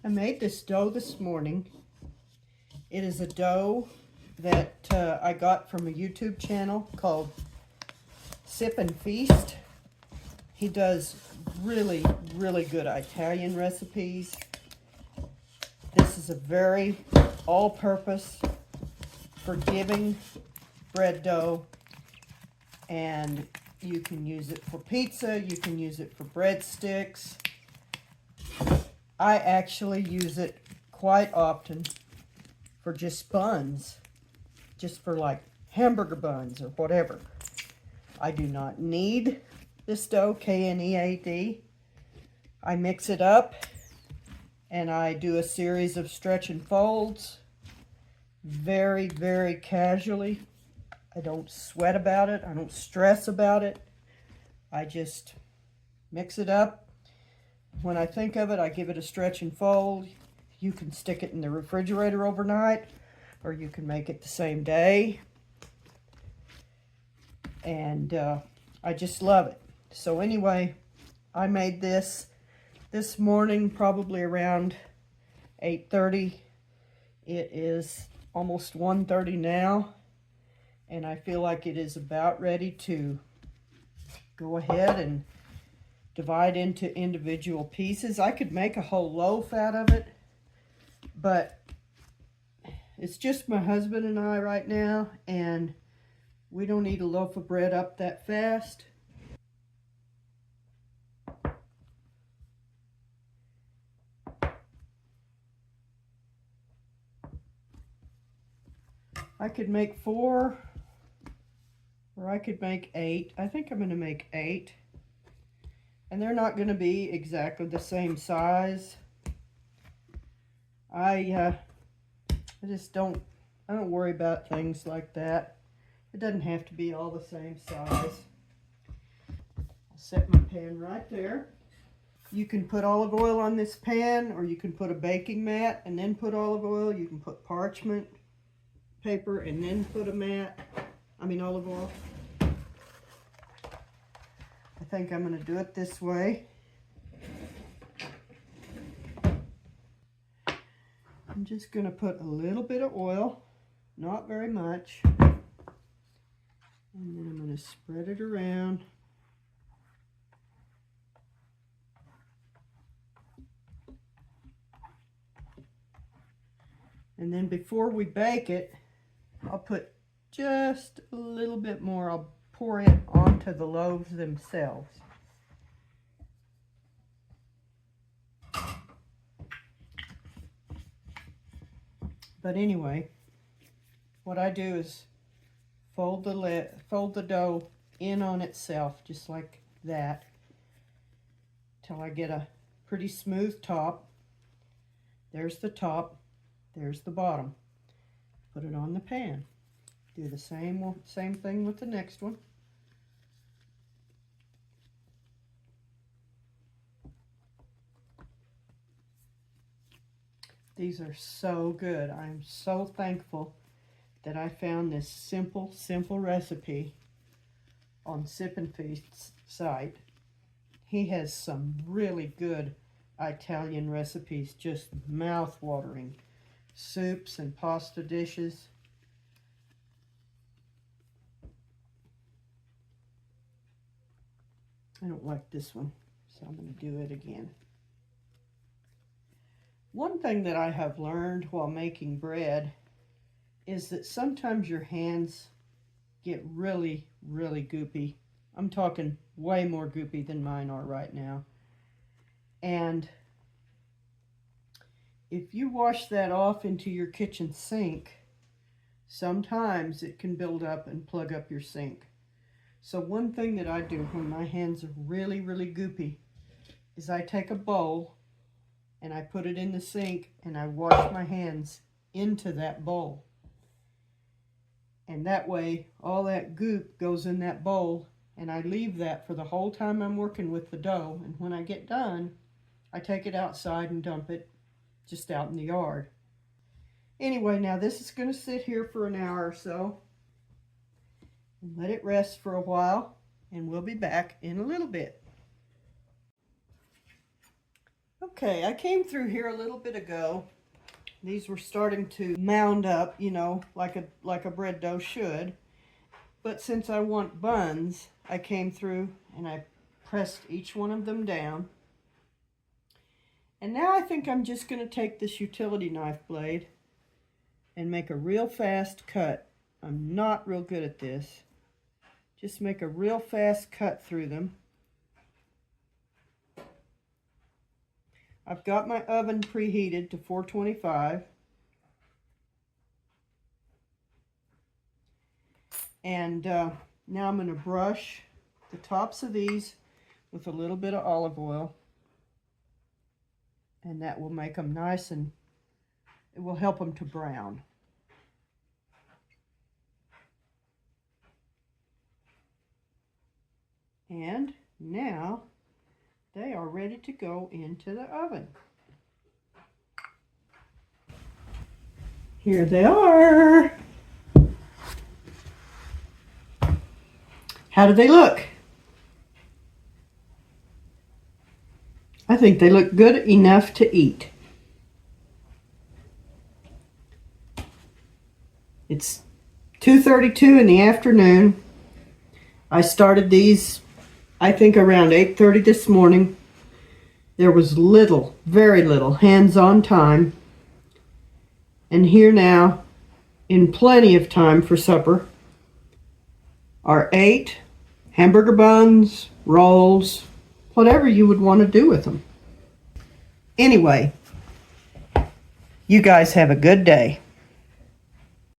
I made this dough this morning. It is a dough that I got from a YouTube channel called Sip and Feast. He does really, really good Italian recipes. This is a very all-purpose, forgiving bread dough, and you can use it for pizza, you can use it for breadsticks. I actually use it quite often for just buns, just for like hamburger buns or whatever. I do not need this dough, Knead. I mix it up and I do a series of stretch and folds very, very casually. I don't sweat about it. I don't stress about it. I just mix it up. When I think of it, I give it a stretch and fold. You can stick it in the refrigerator overnight, or you can make it the same day. And I just love it. So anyway, I made this morning, probably around 8:30. It is almost 1:30 now, and I feel like it is about ready to go ahead and divide into individual pieces. I could make a whole loaf out of it, but it's just my husband and I right now, and we don't eat a loaf of bread up that fast. I could make 4, or I could make 8. I think I'm going to make 8. And they're not going to be exactly the same size. I don't worry about things like that. It doesn't have to be all the same size. I'll set my pan right there. You can put olive oil on this pan, or you can put a baking mat and then put olive oil. You can put parchment paper and then put olive oil. I think I'm going to do it this way. I'm just going to put a little bit of oil, not very much, and then I'm going to spread it around. And then before we bake it, I'll put just a little bit more. I'll pour it onto the loaves themselves. But anyway, what I do is fold the dough in on itself, just like that, till I get a pretty smooth top. There's the top, there's the bottom. Put it on the pan. Do the same thing with the next one. These are so good. I'm so thankful that I found this simple recipe on Sip and Feast's site. He has some really good Italian recipes, just mouth-watering soups and pasta dishes. I don't like this one, so I'm going to do it again. One thing that I have learned while making bread is that sometimes your hands get really, really goopy. I'm talking way more goopy than mine are right now. And if you wash that off into your kitchen sink, sometimes it can build up and plug up your sink. So one thing that I do when my hands are really, really goopy is I take a bowl and I put it in the sink and I wash my hands into that bowl. And that way, all that goop goes in that bowl, and I leave that for the whole time I'm working with the dough. And when I get done, I take it outside and dump it just out in the yard. Anyway, now this is going to sit here for an hour or so. And let it rest for a while, and we'll be back in a little bit. Okay, I came through here a little bit ago. These were starting to mound up, you know, like a bread dough should. But since I want buns, I came through and I pressed each one of them down. And now I think I'm just going to take this utility knife blade and make a real fast cut. I'm not real good at this. Just make a real fast cut through them. I've got my oven preheated to 425. And now I'm going to brush the tops of these with a little bit of olive oil. And that will make them nice, and it will help them to brown. And now they are ready to go into the oven. Here they are. How do they look? I think they look good enough to eat. It's 2:32 in the afternoon. I started these, I think, around 8:30 this morning. There was little, very little hands-on time. And here now, in plenty of time for supper, are 8 hamburger buns, rolls, whatever you would want to do with them. Anyway, you guys have a good day.